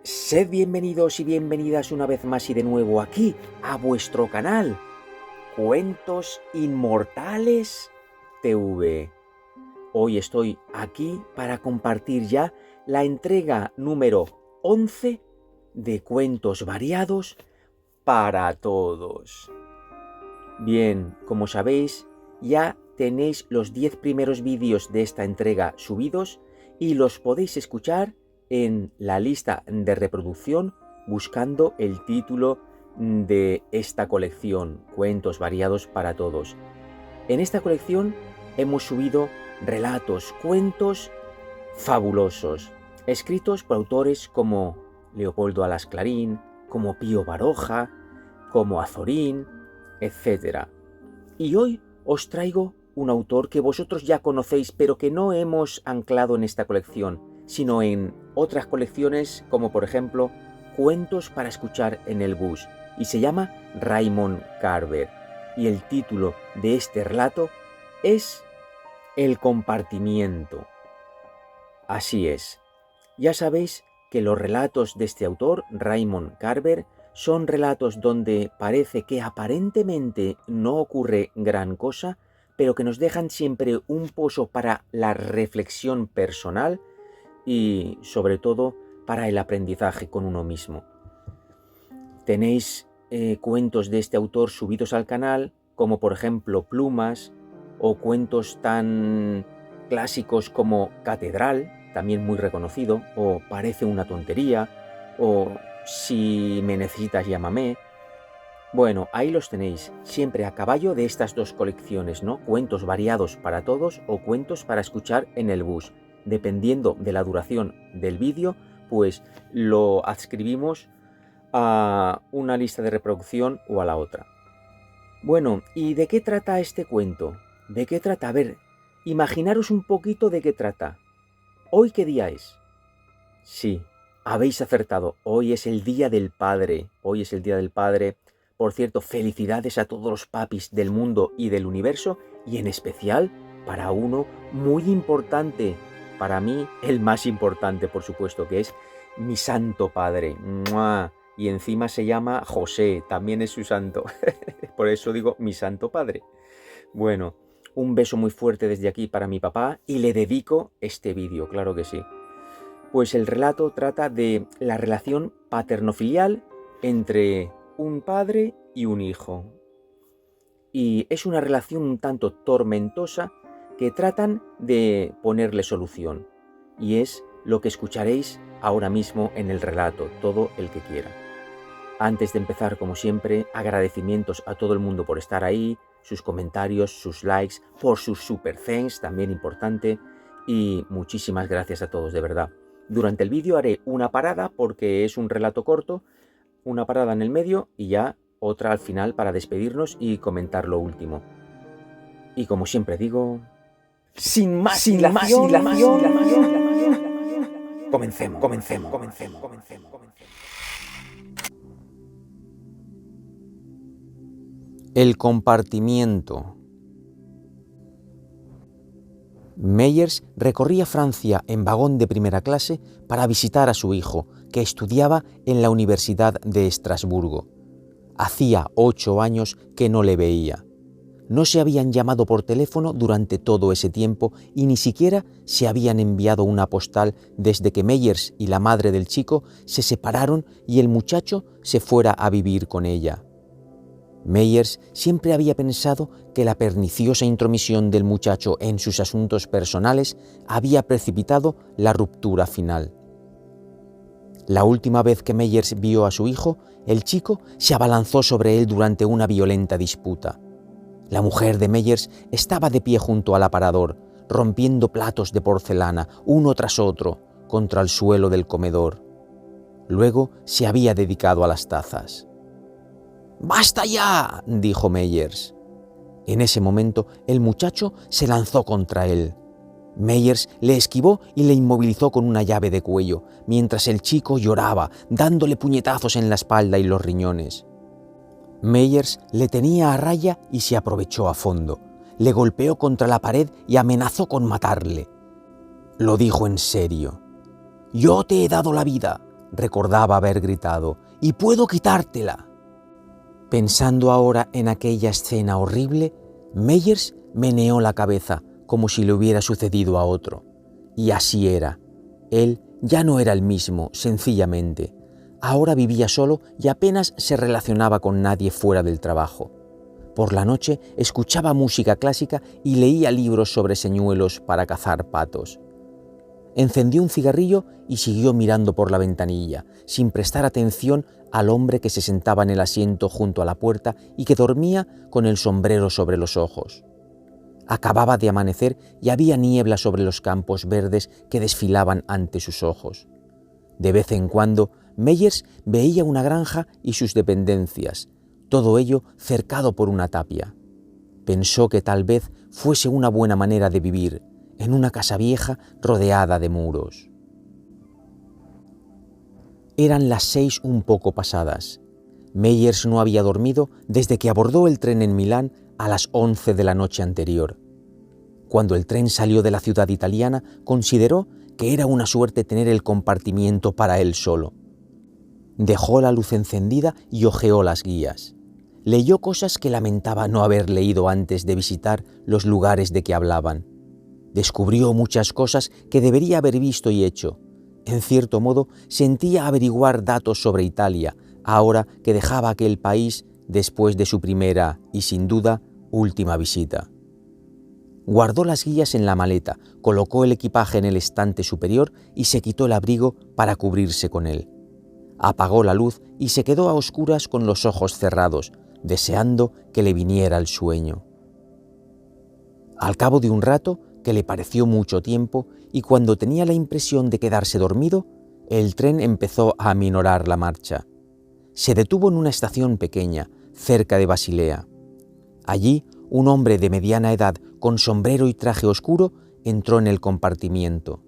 Sed bienvenidos y bienvenidas una vez más y de nuevo aquí a vuestro canal Cuentos Inmortales TV. Hoy estoy aquí para compartir ya la entrega número 11 de Cuentos Variados para Todos. Bien, como sabéis, ya tenéis los 10 primeros vídeos de esta entrega subidos y los podéis escuchar en la lista de reproducción buscando el título de esta colección, Cuentos Variados para Todos. En esta colección hemos subido relatos, cuentos fabulosos, escritos por autores como Leopoldo Alas Clarín, como Pío Baroja, como Azorín, etc. Y hoy os traigo un autor que vosotros ya conocéis, pero que no hemos anclado en esta colección, sino en otras colecciones como por ejemplo Cuentos para escuchar en el bus, y se llama Raymond Carver. Y el título de este relato es El compartimiento. Así es, ya sabéis que los relatos de este autor, Raymond Carver, son relatos donde parece que aparentemente no ocurre gran cosa, pero que nos dejan siempre un pozo para la reflexión personal y sobre todo para el aprendizaje con uno mismo. Tenéis cuentos de este autor subidos al canal, como por ejemplo Plumas, o cuentos tan clásicos como Catedral, también muy reconocido, o Parece una tontería, o Si me necesitas llámame. Bueno, ahí los tenéis, siempre a caballo de estas dos colecciones, ¿no? Cuentos variados para todos o cuentos para escuchar en el bus. Dependiendo de la duración del vídeo, pues lo adscribimos a una lista de reproducción o a la otra. Bueno, ¿y de qué trata este cuento? ¿De qué trata? A ver, imaginaros un poquito de qué trata. ¿Hoy qué día es? Sí, habéis acertado. Hoy es el Día del Padre. Hoy es el Día del Padre. Por cierto, felicidades a todos los papis del mundo y del universo, y en especial para uno muy importante, para mí el más importante, por supuesto, que es mi santo padre. ¡Mua! Y encima se llama José, también es su santo. Por eso digo mi santo padre. Bueno, un beso muy fuerte desde aquí para mi papá y le dedico este vídeo, claro que sí. Pues el relato trata de la relación paterno-filial entre un padre y un hijo. Y es una relación un tanto tormentosa que tratan de ponerle solución. Y es lo que escucharéis ahora mismo en el relato, todo el que quiera. Antes de empezar, como siempre, agradecimientos a todo el mundo por estar ahí, sus comentarios, sus likes, por sus super thanks, también importante, y muchísimas gracias a todos, de verdad. Durante el vídeo haré una parada porque es un relato corto, una parada en el medio y ya otra al final para despedirnos y comentar lo último. Y como siempre digo, sin más dilación, comencemos. El compartimiento. Meyers recorría Francia en vagón de primera clase para visitar a su hijo, que estudiaba en la Universidad de Estrasburgo. Hacía 8 años que no le veía. No se habían llamado por teléfono durante todo ese tiempo y ni siquiera se habían enviado una postal desde que Meyers y la madre del chico se separaron y el muchacho se fuera a vivir con ella. Meyers siempre había pensado que la perniciosa intromisión del muchacho en sus asuntos personales había precipitado la ruptura final. La última vez que Meyers vio a su hijo, el chico se abalanzó sobre él durante una violenta disputa. La mujer de Meyers estaba de pie junto al aparador, rompiendo platos de porcelana, uno tras otro, contra el suelo del comedor. Luego se había dedicado a las tazas. «¡Basta ya!», dijo Meyers. En ese momento el muchacho se lanzó contra él. Meyers le esquivó y le inmovilizó con una llave de cuello, mientras el chico lloraba, dándole puñetazos en la espalda y los riñones. Meyers le tenía a raya y se aprovechó a fondo. Le golpeó contra la pared y amenazó con matarle. Lo dijo en serio. «Yo te he dado la vida. recordaba haber gritado: «¡Y puedo quitártela!». Pensando ahora en aquella escena horrible, Meyers meneó la cabeza como si le hubiera sucedido a otro. Y así era. Él ya no era el mismo, sencillamente. Ahora vivía solo y apenas se relacionaba con nadie fuera del trabajo. Por la noche escuchaba música clásica y leía libros sobre señuelos para cazar patos. Encendió un cigarrillo y siguió mirando por la ventanilla, sin prestar atención al hombre que se sentaba en el asiento junto a la puerta y que dormía con el sombrero sobre los ojos. Acababa de amanecer y había niebla sobre los campos verdes que desfilaban ante sus ojos. De vez en cuando, Meyers veía una granja y sus dependencias, todo ello cercado por una tapia. Pensó que tal vez fuese una buena manera de vivir, en una casa vieja rodeada de muros. Eran las 6 un poco pasadas. Meyers no había dormido desde que abordó el tren en Milán a las 11 de la noche anterior. Cuando el tren salió de la ciudad italiana, consideró que era una suerte tener el compartimiento para él solo. Dejó la luz encendida y hojeó las guías. Leyó cosas que lamentaba no haber leído antes de visitar los lugares de que hablaban. Descubrió muchas cosas que debería haber visto y hecho. En cierto modo, sentía averiguar datos sobre Italia, ahora que dejaba aquel país después de su primera y, sin duda, última visita. Guardó las guías en la maleta, colocó el equipaje en el estante superior y se quitó el abrigo para cubrirse con él. Apagó la luz y se quedó a oscuras con los ojos cerrados, deseando que le viniera el sueño. Al cabo de un rato, que le pareció mucho tiempo, y cuando tenía la impresión de quedarse dormido, el tren empezó a aminorar la marcha. Se detuvo en una estación pequeña, cerca de Basilea. Allí, un hombre de mediana edad, con sombrero y traje oscuro, entró en el compartimiento.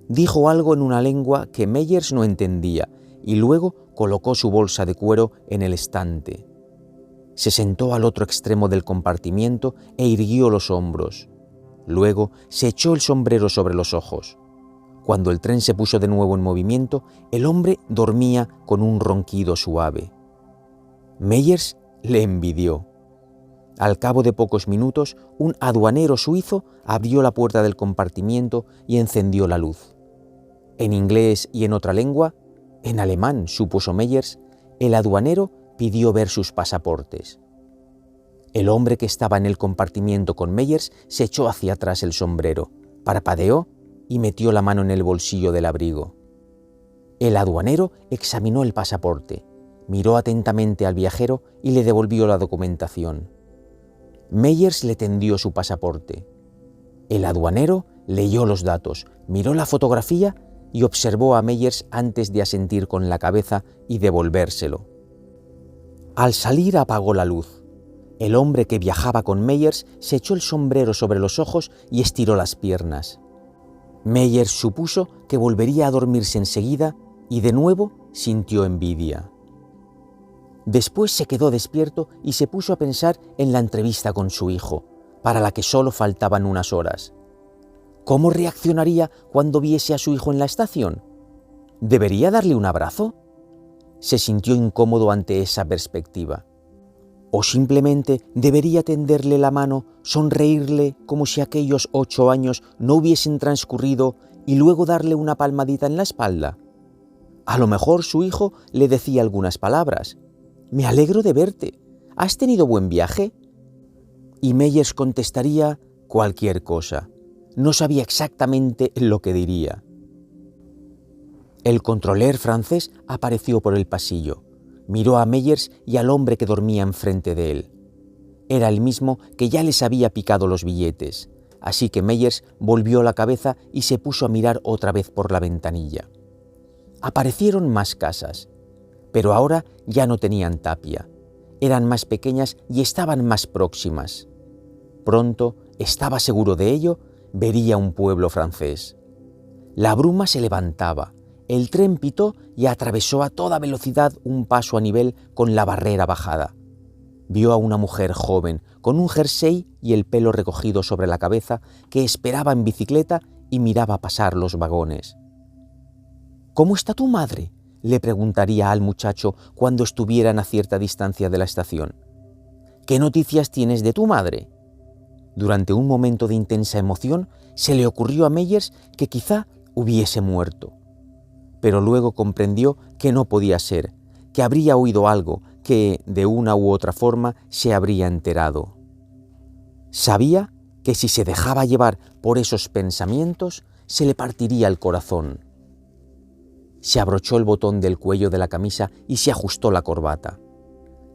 Dijo algo en una lengua que Meyers no entendía, y luego colocó su bolsa de cuero en el estante. Se sentó al otro extremo del compartimiento e irguió los hombros. Luego se echó el sombrero sobre los ojos. Cuando el tren se puso de nuevo en movimiento, el hombre dormía con un ronquido suave. Meyers le envidió. Al cabo de pocos minutos, un aduanero suizo abrió la puerta del compartimiento y encendió la luz. En inglés y en otra lengua, en alemán, supuso Meyers, el aduanero pidió ver sus pasaportes. El hombre que estaba en el compartimiento con Meyers se echó hacia atrás el sombrero, parpadeó y metió la mano en el bolsillo del abrigo. El aduanero examinó el pasaporte, miró atentamente al viajero y le devolvió la documentación. Meyers le tendió su pasaporte. El aduanero leyó los datos, miró la fotografía y observó a Meyers antes de asentir con la cabeza y devolvérselo. Al salir apagó la luz. El hombre que viajaba con Meyers se echó el sombrero sobre los ojos y estiró las piernas. Meyers supuso que volvería a dormirse enseguida y de nuevo sintió envidia. Después se quedó despierto y se puso a pensar en la entrevista con su hijo, para la que solo faltaban unas horas. ¿Cómo reaccionaría cuando viese a su hijo en la estación? ¿Debería darle un abrazo? Se sintió incómodo ante esa perspectiva. ¿O simplemente debería tenderle la mano, sonreírle como si aquellos 8 años no hubiesen transcurrido y luego darle una palmadita en la espalda? A lo mejor su hijo le decía algunas palabras. «Me alegro de verte. ¿Has tenido buen viaje?» Y Meyers contestaría cualquier cosa. No sabía exactamente lo que diría. El controler francés apareció por el pasillo. Miró a Meyers y al hombre que dormía enfrente de él. Era el mismo que ya les había picado los billetes, así que Meyers volvió la cabeza y se puso a mirar otra vez por la ventanilla. Aparecieron más casas, pero ahora ya no tenían tapia. Eran más pequeñas y estaban más próximas. Pronto, estaba seguro de ello, vería un pueblo francés. La bruma se levantaba. El tren pitó y atravesó a toda velocidad un paso a nivel con la barrera bajada. Vio a una mujer joven, con un jersey y el pelo recogido sobre la cabeza, que esperaba en bicicleta y miraba pasar los vagones. ¿Cómo está tu madre?, le preguntaría al muchacho cuando estuvieran a cierta distancia de la estación. ¿Qué noticias tienes de tu madre? Durante un momento de intensa emoción, se le ocurrió a Meyers que quizá hubiese muerto. Pero luego comprendió que no podía ser, que habría oído algo, que de una u otra forma se habría enterado. Sabía que si se dejaba llevar por esos pensamientos, se le partiría el corazón. Se abrochó el botón del cuello de la camisa y se ajustó la corbata.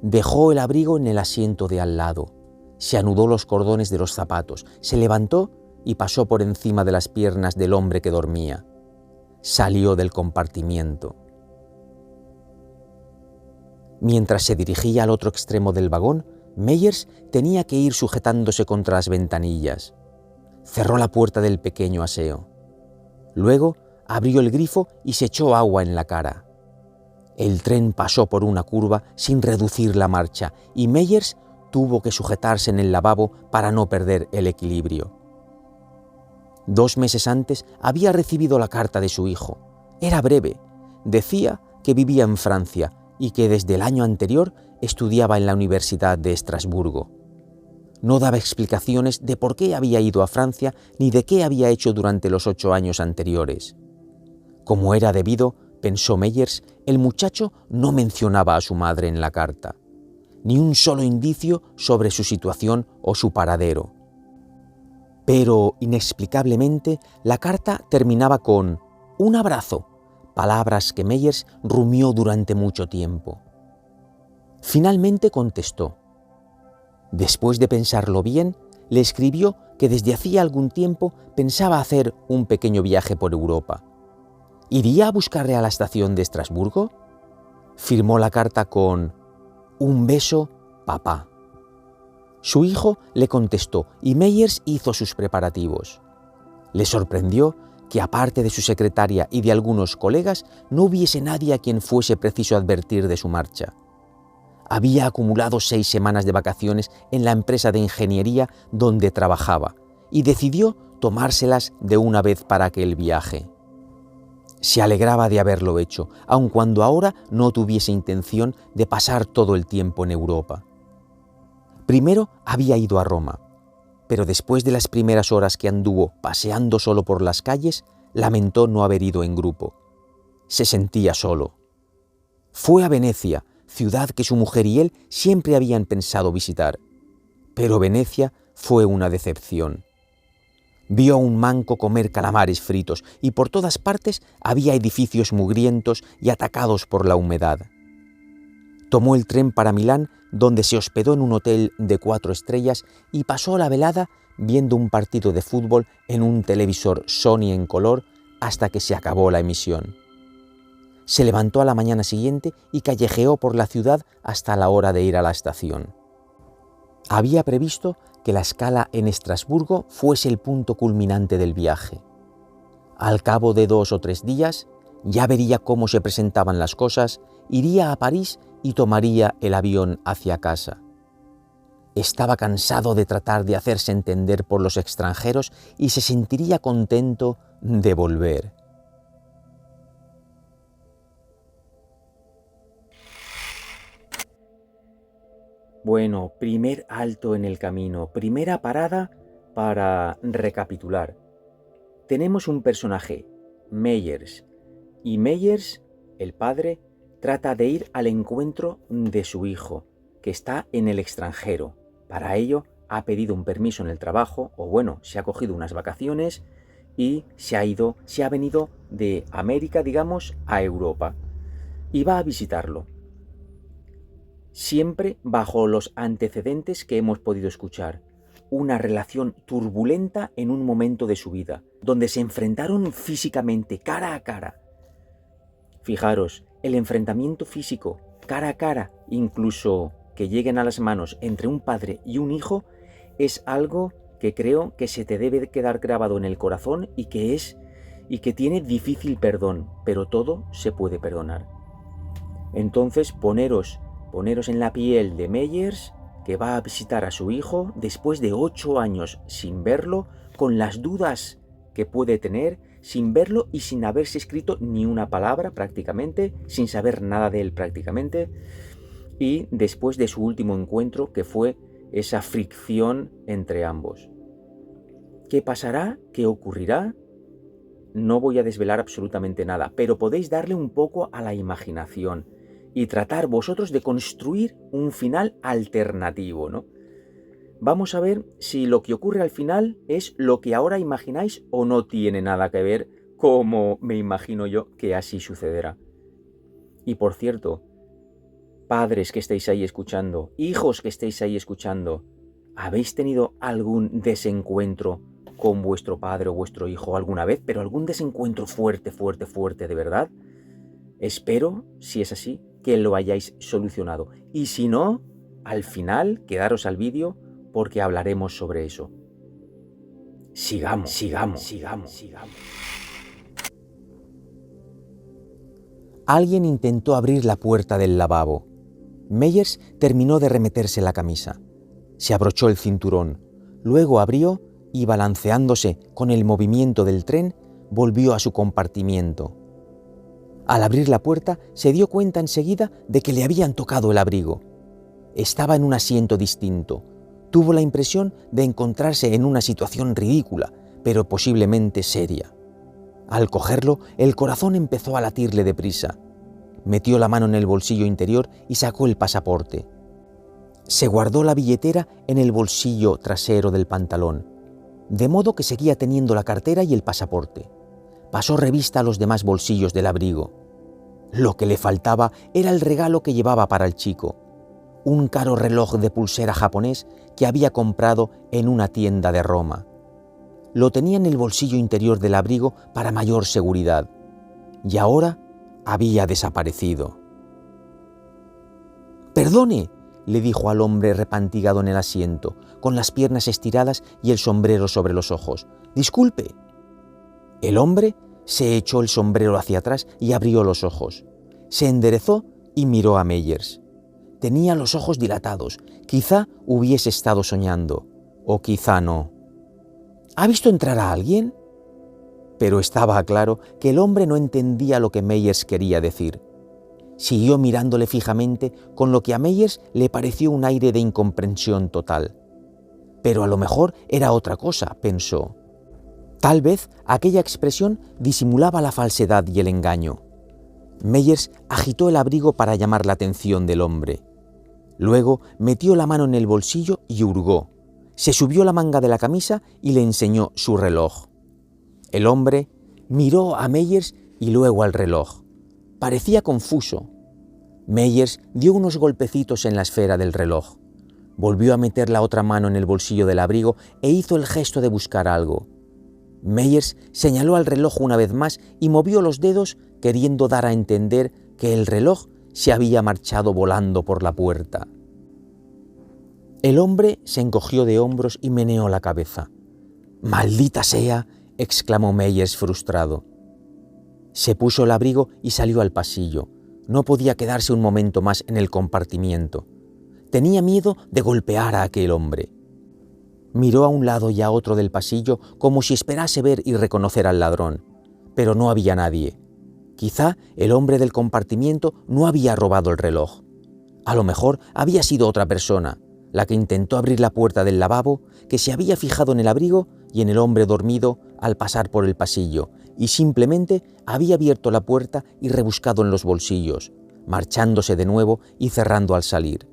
Dejó el abrigo en el asiento de al lado. Se anudó los cordones de los zapatos, se levantó y pasó por encima de las piernas del hombre que dormía. Salió del compartimiento. Mientras se dirigía al otro extremo del vagón, Meyers tenía que ir sujetándose contra las ventanillas. Cerró la puerta del pequeño aseo. Luego abrió el grifo y se echó agua en la cara. El tren pasó por una curva sin reducir la marcha y Meyers tuvo que sujetarse en el lavabo para no perder el equilibrio. 2 meses antes había recibido la carta de su hijo. Era breve. Decía que vivía en Francia y que desde el año anterior estudiaba en la Universidad de Estrasburgo. No daba explicaciones de por qué había ido a Francia ni de qué había hecho durante los 8 años anteriores. Como era debido, pensó Meyers, el muchacho no mencionaba a su madre en la carta. Ni un solo indicio sobre su situación o su paradero. Pero, inexplicablemente, la carta terminaba con «un abrazo», palabras que Meyers rumió durante mucho tiempo. Finalmente contestó. Después de pensarlo bien, le escribió que desde hacía algún tiempo pensaba hacer un pequeño viaje por Europa. ¿Iría a buscarle a la estación de Estrasburgo? Firmó la carta con «Un beso, papá». Su hijo le contestó y Meyers hizo sus preparativos. Le sorprendió que aparte de su secretaria y de algunos colegas, no hubiese nadie a quien fuese preciso advertir de su marcha. Había acumulado 6 semanas de vacaciones en la empresa de ingeniería donde trabajaba y decidió tomárselas de una vez para aquel viaje. Se alegraba de haberlo hecho, aun cuando ahora no tuviese intención de pasar todo el tiempo en Europa. Primero había ido a Roma, pero después de las primeras horas que anduvo paseando solo por las calles, lamentó no haber ido en grupo. Se sentía solo. Fue a Venecia, ciudad que su mujer y él siempre habían pensado visitar. Pero Venecia fue una decepción. Vio a un manco comer calamares fritos y por todas partes había edificios mugrientos y atacados por la humedad. Tomó el tren para Milán, donde se hospedó en un hotel de 4 estrellas y pasó la velada viendo un partido de fútbol en un televisor Sony en color hasta que se acabó la emisión. Se levantó a la mañana siguiente y callejeó por la ciudad hasta la hora de ir a la estación. Había previsto que la escala en Estrasburgo fuese el punto culminante del viaje. Al cabo de 2 o 3 días, ya vería cómo se presentaban las cosas, iría a París y tomaría el avión hacia casa. Estaba cansado de tratar de hacerse entender por los extranjeros y se sentiría contento de volver. Bueno, primer alto en el camino, primera parada para recapitular. Tenemos un personaje, Meyers, y Meyers, el padre, trata de ir al encuentro de su hijo, que está en el extranjero. Para ello ha pedido un permiso en el trabajo, o bueno, se ha cogido unas vacaciones y se ha venido de América, digamos, a Europa, y va a visitarlo. Siempre bajo los antecedentes que hemos podido escuchar. Una relación turbulenta en un momento de su vida, donde se enfrentaron físicamente, cara a cara. Fijaros, el enfrentamiento físico, cara a cara, incluso que lleguen a las manos entre un padre y un hijo, es algo que creo que se te debe quedar grabado en el corazón y que tiene difícil perdón, pero todo se puede perdonar. Entonces, poneros en la piel de Meyers, que va a visitar a su hijo después de 8 años sin verlo, con las dudas que puede tener, sin verlo y sin haberse escrito ni una palabra prácticamente, sin saber nada de él prácticamente, y después de su último encuentro, que fue esa fricción entre ambos. ¿Qué pasará? ¿Qué ocurrirá? No voy a desvelar absolutamente nada, pero podéis darle un poco a la imaginación y tratar vosotros de construir un final alternativo, ¿no? Vamos a ver si lo que ocurre al final es lo que ahora imagináis o no tiene nada que ver, como me imagino yo que así sucederá. Y por cierto, padres que estéis ahí escuchando, hijos que estéis ahí escuchando, ¿habéis tenido algún desencuentro con vuestro padre o vuestro hijo alguna vez? Pero algún desencuentro fuerte, de verdad. Espero, si es así, que lo hayáis solucionado. Y si no, al final, quedaros al vídeo porque hablaremos sobre eso. Sigamos. Alguien intentó abrir la puerta del lavabo. Meyers terminó de remeterse la camisa. Se abrochó el cinturón, luego abrió y, balanceándose con el movimiento del tren, volvió a su compartimiento. Al abrir la puerta, se dio cuenta enseguida de que le habían tocado el abrigo. Estaba en un asiento distinto. Tuvo la impresión de encontrarse en una situación ridícula, pero posiblemente seria. Al cogerlo, el corazón empezó a latirle deprisa. Metió la mano en el bolsillo interior y sacó el pasaporte. Se guardó la billetera en el bolsillo trasero del pantalón, de modo que seguía teniendo la cartera y el pasaporte. Pasó revista a los demás bolsillos del abrigo. Lo que le faltaba era el regalo que llevaba para el chico, un caro reloj de pulsera japonés que había comprado en una tienda de Roma. Lo tenía en el bolsillo interior del abrigo para mayor seguridad, y ahora había desaparecido. «Perdone», le dijo al hombre repantigado en el asiento, con las piernas estiradas y el sombrero sobre los ojos. «Disculpe». El hombre se echó el sombrero hacia atrás y abrió los ojos. Se enderezó y miró a Meyers. Tenía los ojos dilatados. Quizá hubiese estado soñando, o quizá no. «¿Ha visto entrar a alguien?». Pero estaba claro que el hombre no entendía lo que Meyers quería decir. Siguió mirándole fijamente, con lo que a Meyers le pareció un aire de incomprensión total. Pero a lo mejor era otra cosa, pensó. Tal vez aquella expresión disimulaba la falsedad y el engaño. Meyers agitó el abrigo para llamar la atención del hombre. Luego metió la mano en el bolsillo y hurgó. Se subió la manga de la camisa y le enseñó su reloj. El hombre miró a Meyers y luego al reloj. Parecía confuso. Meyers dio unos golpecitos en la esfera del reloj. Volvió a meter la otra mano en el bolsillo del abrigo e hizo el gesto de buscar algo. Meyers señaló al reloj una vez más y movió los dedos queriendo dar a entender que el reloj se había marchado volando por la puerta. El hombre se encogió de hombros y meneó la cabeza. «¡Maldita sea!», exclamó Meyers frustrado. Se puso el abrigo y salió al pasillo. No podía quedarse un momento más en el compartimiento. Tenía miedo de golpear a aquel hombre. Miró a un lado y a otro del pasillo como si esperase ver y reconocer al ladrón, pero no había nadie. Quizá el hombre del compartimiento no había robado el reloj. A lo mejor había sido otra persona, la que intentó abrir la puerta del lavabo, que se había fijado en el abrigo y en el hombre dormido al pasar por el pasillo, y simplemente había abierto la puerta y rebuscado en los bolsillos, marchándose de nuevo y cerrando al salir.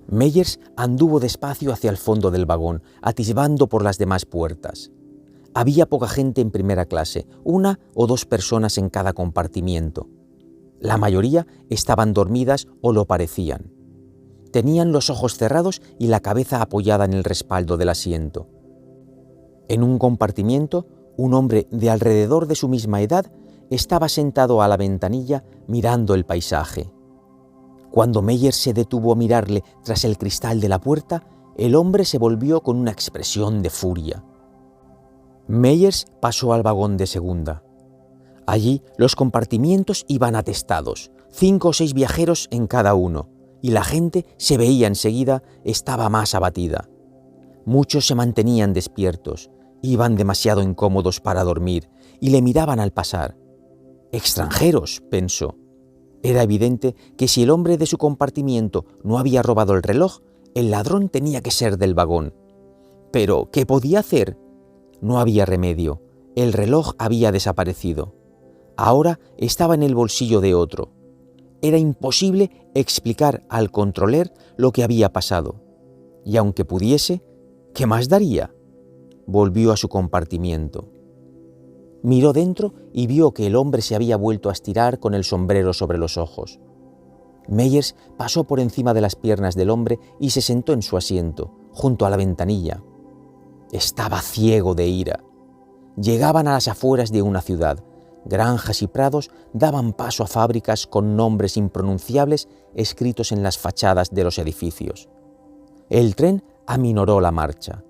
Meyers anduvo despacio hacia el fondo del vagón, atisbando por las demás puertas. Había poca gente en primera clase, 1 o 2 personas en cada compartimiento. La mayoría estaban dormidas o lo parecían. Tenían los ojos cerrados y la cabeza apoyada en el respaldo del asiento. En un compartimiento, un hombre de alrededor de su misma edad estaba sentado a la ventanilla mirando el paisaje. Cuando Meyers se detuvo a mirarle tras el cristal de la puerta, el hombre se volvió con una expresión de furia. Meyers pasó al vagón de segunda. Allí los compartimientos iban atestados, 5 o 6 viajeros en cada uno, y la gente, se veía enseguida, estaba más abatida. Muchos se mantenían despiertos, iban demasiado incómodos para dormir, y le miraban al pasar. «Extranjeros», pensó. Era evidente que si el hombre de su compartimiento no había robado el reloj, el ladrón tenía que ser del vagón. Pero, ¿qué podía hacer? No había remedio. El reloj había desaparecido. Ahora estaba en el bolsillo de otro. Era imposible explicar al controler lo que había pasado. Y aunque pudiese, ¿qué más daría? Volvió a su compartimiento. Miró dentro y vio que el hombre se había vuelto a estirar con el sombrero sobre los ojos. Meyers pasó por encima de las piernas del hombre y se sentó en su asiento, junto a la ventanilla. Estaba ciego de ira. Llegaban a las afueras de una ciudad. Granjas y prados daban paso a fábricas con nombres impronunciables escritos en las fachadas de los edificios. El tren aminoró la marcha.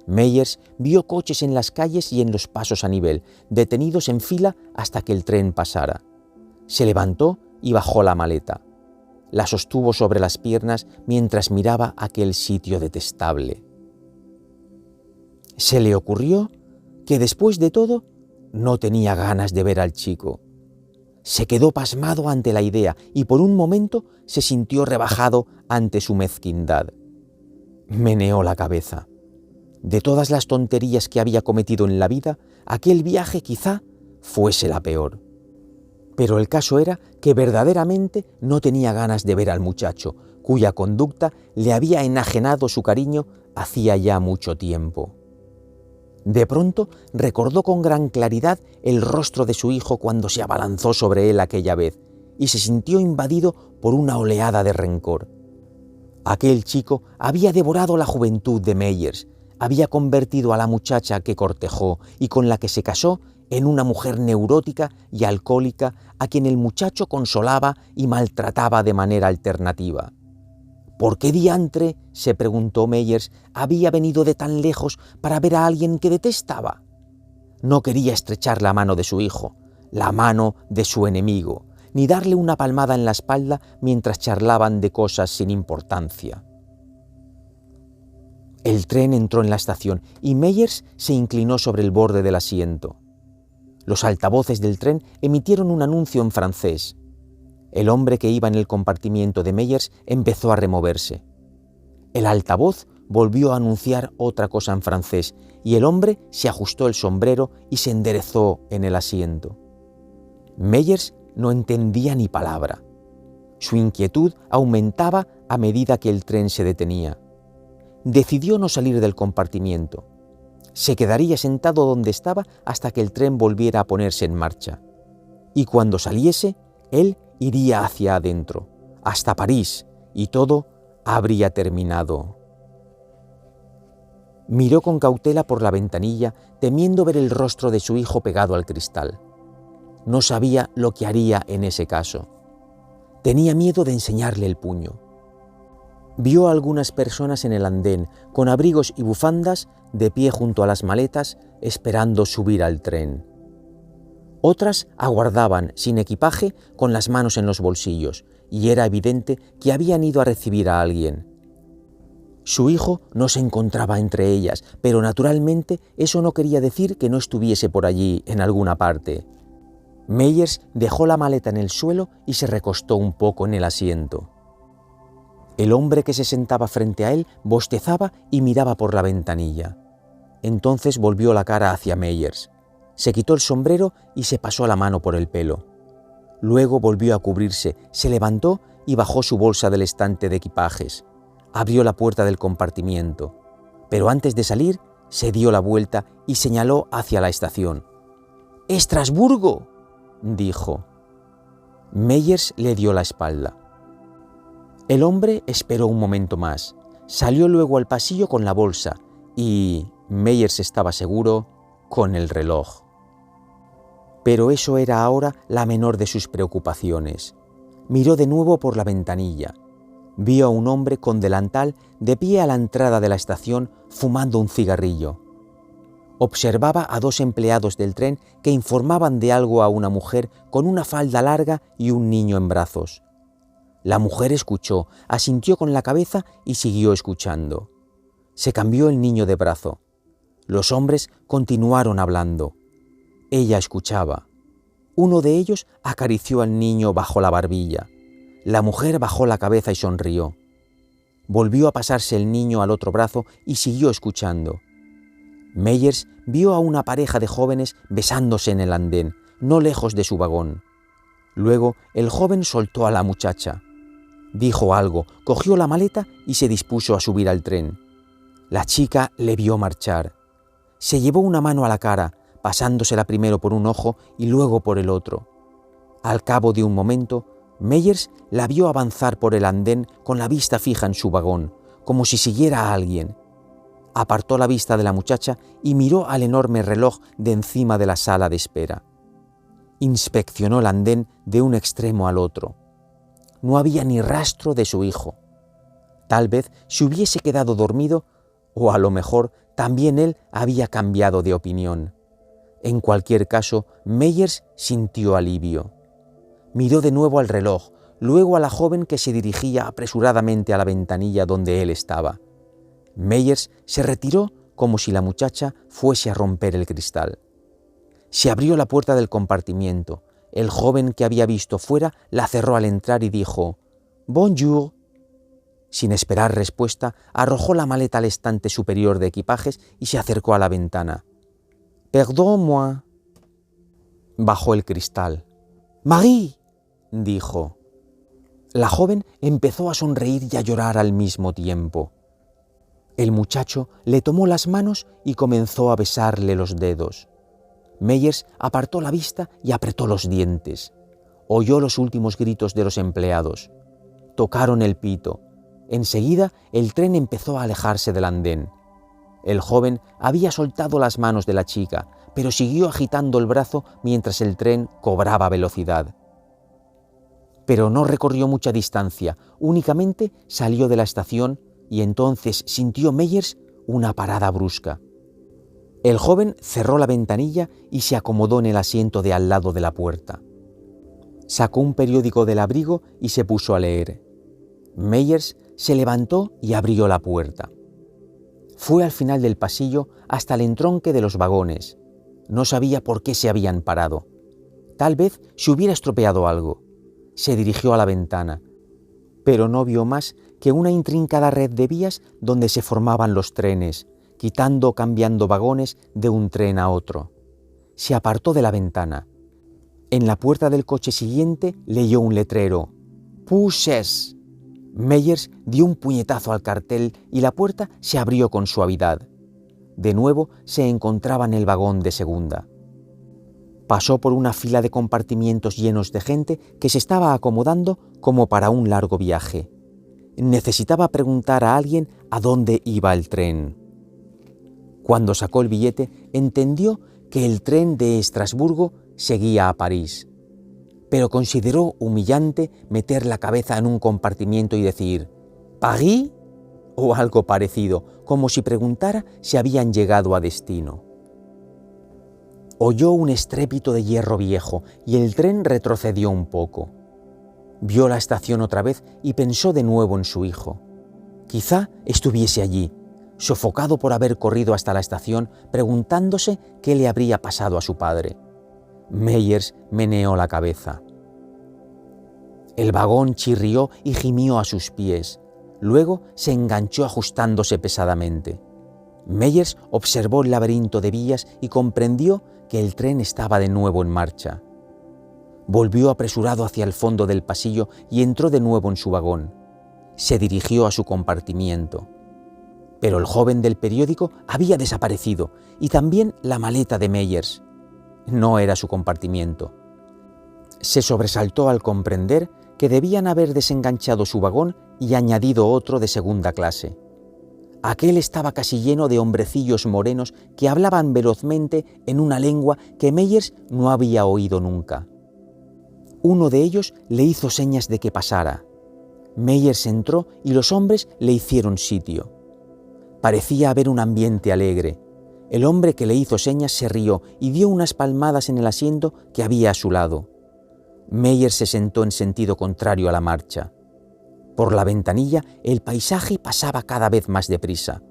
Meyers vio coches en las calles y en los pasos a nivel, detenidos en fila hasta que el tren pasara. Se levantó y bajó la maleta. La sostuvo sobre las piernas mientras miraba aquel sitio detestable. Se le ocurrió que después de todo no tenía ganas de ver al chico. Se quedó pasmado ante la idea y por un momento se sintió rebajado ante su mezquindad. Meneó la cabeza. De todas las tonterías que había cometido en la vida, aquel viaje quizá fuese la peor. Pero el caso era que verdaderamente no tenía ganas de ver al muchacho, cuya conducta le había enajenado su cariño hacía ya mucho tiempo. De pronto recordó con gran claridad el rostro de su hijo cuando se abalanzó sobre él aquella vez y se sintió invadido por una oleada de rencor. Aquel chico había devorado la juventud de Meyers, había convertido a la muchacha que cortejó y con la que se casó en una mujer neurótica y alcohólica a quien el muchacho consolaba y maltrataba de manera alternativa. ¿Por qué diantre, se preguntó Meyers, había venido de tan lejos para ver a alguien que detestaba? No quería estrechar la mano de su hijo, la mano de su enemigo, ni darle una palmada en la espalda mientras charlaban de cosas sin importancia. El tren entró en la estación y Meyers se inclinó sobre el borde del asiento. Los altavoces del tren emitieron un anuncio en francés. El hombre que iba en el compartimiento de Meyers empezó a removerse. El altavoz volvió a anunciar otra cosa en francés y el hombre se ajustó el sombrero y se enderezó en el asiento. Meyers no entendía ni palabra. Su inquietud aumentaba a medida que el tren se detenía. Decidió no salir del compartimiento. Se quedaría sentado donde estaba hasta que el tren volviera a ponerse en marcha. Y cuando saliese, él iría hacia adentro, hasta París, y todo habría terminado. Miró con cautela por la ventanilla, temiendo ver el rostro de su hijo pegado al cristal. No sabía lo que haría en ese caso. Tenía miedo de enseñarle el puño. Vio a algunas personas en el andén, con abrigos y bufandas, de pie junto a las maletas, esperando subir al tren. Otras aguardaban, sin equipaje, con las manos en los bolsillos, y era evidente que habían ido a recibir a alguien. Su hijo no se encontraba entre ellas, pero naturalmente eso no quería decir que no estuviese por allí, en alguna parte. Meyers dejó la maleta en el suelo y se recostó un poco en el asiento. El hombre que se sentaba frente a él bostezaba y miraba por la ventanilla. Entonces volvió la cara hacia Meyers. Se quitó el sombrero y se pasó la mano por el pelo. Luego volvió a cubrirse, se levantó y bajó su bolsa del estante de equipajes. Abrió la puerta del compartimiento, pero antes de salir se dio la vuelta y señaló hacia la estación. «¡Estrasburgo!», dijo. Meyers le dio la espalda. El hombre esperó un momento más. Salió luego al pasillo con la bolsa y, Meyers estaba seguro, con el reloj. Pero eso era ahora la menor de sus preocupaciones. Miró de nuevo por la ventanilla. Vio a un hombre con delantal de pie a la entrada de la estación fumando un cigarrillo. Observaba a dos empleados del tren que informaban de algo a una mujer con una falda larga y un niño en brazos. La mujer escuchó, asintió con la cabeza y siguió escuchando. Se cambió el niño de brazo. Los hombres continuaron hablando. Ella escuchaba. Uno de ellos acarició al niño bajo la barbilla. La mujer bajó la cabeza y sonrió. Volvió a pasarse el niño al otro brazo y siguió escuchando. Meyers vio a una pareja de jóvenes besándose en el andén, no lejos de su vagón. Luego el joven soltó a la muchacha. Dijo algo, cogió la maleta y se dispuso a subir al tren. La chica le vio marchar. Se llevó una mano a la cara, pasándosela primero por un ojo y luego por el otro. Al cabo de un momento, Meyers la vio avanzar por el andén con la vista fija en su vagón, como si siguiera a alguien. Apartó la vista de la muchacha y miró al enorme reloj de encima de la sala de espera. Inspeccionó el andén de un extremo al otro. No había ni rastro de su hijo. Tal vez se hubiese quedado dormido, o a lo mejor también él había cambiado de opinión. En cualquier caso, Meyers sintió alivio. Miró de nuevo al reloj, luego a la joven que se dirigía apresuradamente a la ventanilla donde él estaba. Meyers se retiró como si la muchacha fuese a romper el cristal. Se abrió la puerta del compartimiento. El joven que había visto fuera la cerró al entrar y dijo «Bonjour». Sin esperar respuesta, arrojó la maleta al estante superior de equipajes y se acercó a la ventana. «Pardon-moi». Bajó el cristal. «Marie», dijo. La joven empezó a sonreír y a llorar al mismo tiempo. El muchacho le tomó las manos y comenzó a besarle los dedos. Meyers apartó la vista y apretó los dientes. Oyó los últimos gritos de los empleados. Tocaron el pito. Enseguida el tren empezó a alejarse del andén. El joven había soltado las manos de la chica, pero siguió agitando el brazo mientras el tren cobraba velocidad. Pero no recorrió mucha distancia, únicamente salió de la estación y entonces sintió Meyers una parada brusca. El joven cerró la ventanilla y se acomodó en el asiento de al lado de la puerta. Sacó un periódico del abrigo y se puso a leer. Meyers se levantó y abrió la puerta. Fue al final del pasillo hasta el entronque de los vagones. No sabía por qué se habían parado. Tal vez se hubiera estropeado algo. Se dirigió a la ventana, pero no vio más que una intrincada red de vías donde se formaban los trenes, quitando o cambiando vagones de un tren a otro. Se apartó de la ventana. En la puerta del coche siguiente leyó un letrero: «Pushes». Meyers dio un puñetazo al cartel y la puerta se abrió con suavidad. De nuevo se encontraba en el vagón de segunda. Pasó por una fila de compartimientos llenos de gente que se estaba acomodando como para un largo viaje. Necesitaba preguntar a alguien a dónde iba el tren. Cuando sacó el billete, entendió que el tren de Estrasburgo seguía a París. Pero consideró humillante meter la cabeza en un compartimiento y decir «¿París?» o algo parecido, como si preguntara si habían llegado a destino. Oyó un estrépito de hierro viejo y el tren retrocedió un poco. Vio la estación otra vez y pensó de nuevo en su hijo. Quizá estuviese allí, sofocado por haber corrido hasta la estación, preguntándose qué le habría pasado a su padre. Meyers meneó la cabeza. El vagón chirrió y gimió a sus pies. Luego se enganchó ajustándose pesadamente. Meyers observó el laberinto de vías y comprendió que el tren estaba de nuevo en marcha. Volvió apresurado hacia el fondo del pasillo y entró de nuevo en su vagón. Se dirigió a su compartimiento. Pero el joven del periódico había desaparecido y también la maleta de Meyers. No era su compartimiento. Se sobresaltó al comprender que debían haber desenganchado su vagón y añadido otro de segunda clase. Aquel estaba casi lleno de hombrecillos morenos que hablaban velozmente en una lengua que Meyers no había oído nunca. Uno de ellos le hizo señas de que pasara. Meyers entró y los hombres le hicieron sitio. Parecía haber un ambiente alegre. El hombre que le hizo señas se rió y dio unas palmadas en el asiento que había a su lado. Meyers se sentó en sentido contrario a la marcha. Por la ventanilla el paisaje pasaba cada vez más deprisa.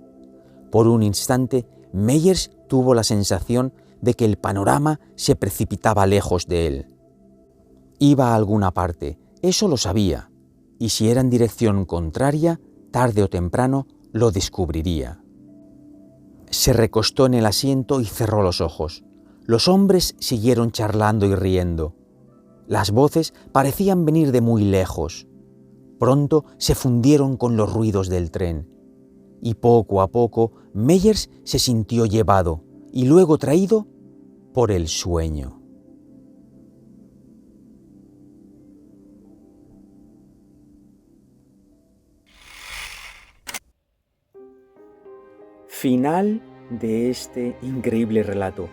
Por un instante, Meyers tuvo la sensación de que el panorama se precipitaba lejos de él. Iba a alguna parte, eso lo sabía, y si era en dirección contraria, tarde o temprano lo descubriría. Se recostó en el asiento y cerró los ojos. Los hombres siguieron charlando y riendo. Las voces parecían venir de muy lejos. Pronto se fundieron con los ruidos del tren. Y poco a poco Meyers se sintió llevado y luego traído por el sueño. Final de este increíble relato.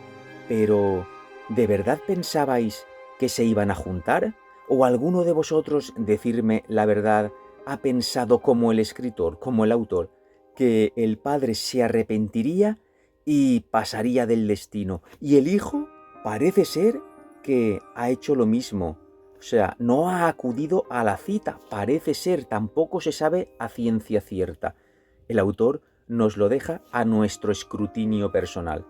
Pero, ¿de verdad pensabais que se iban a juntar? ¿O alguno de vosotros, decirme la verdad, ha pensado como el escritor, como el autor, que el padre se arrepentiría y pasaría del destino? Y el hijo parece ser que ha hecho lo mismo. O sea, no ha acudido a la cita, parece ser, tampoco se sabe a ciencia cierta. El autor nos lo deja a nuestro escrutinio personal.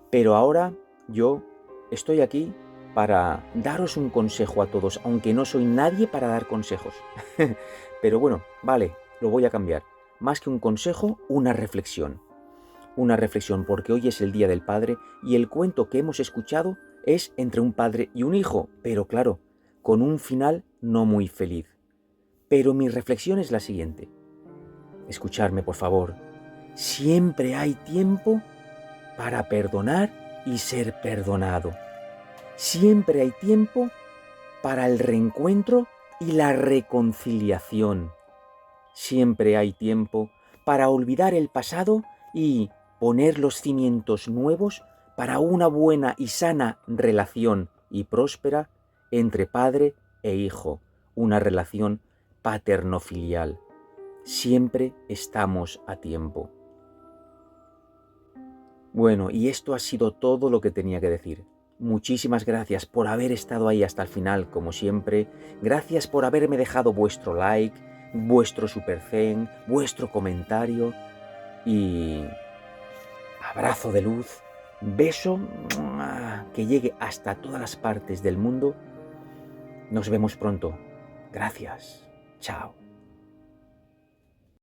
Pero ahora yo estoy aquí para daros un consejo a todos, aunque no soy nadie para dar consejos. Pero bueno, vale, lo voy a cambiar. Más que un consejo, una reflexión. Una reflexión, porque hoy es el Día del Padre y el cuento que hemos escuchado es entre un padre y un hijo, pero claro, con un final no muy feliz. Pero mi reflexión es la siguiente. Escuchadme, por favor. Siempre hay tiempo para perdonar y ser perdonado. Siempre hay tiempo para el reencuentro y la reconciliación. Siempre hay tiempo para olvidar el pasado y poner los cimientos nuevos para una buena y sana relación y próspera entre padre e hijo, una relación paterno-filial. Siempre estamos a tiempo. Bueno, y esto ha sido todo lo que tenía que decir. Muchísimas gracias por haber estado ahí hasta el final, como siempre. Gracias por haberme dejado vuestro like, vuestro super zen, vuestro comentario. Y abrazo de luz, beso que llegue hasta todas las partes del mundo. Nos vemos pronto. Gracias. Chao.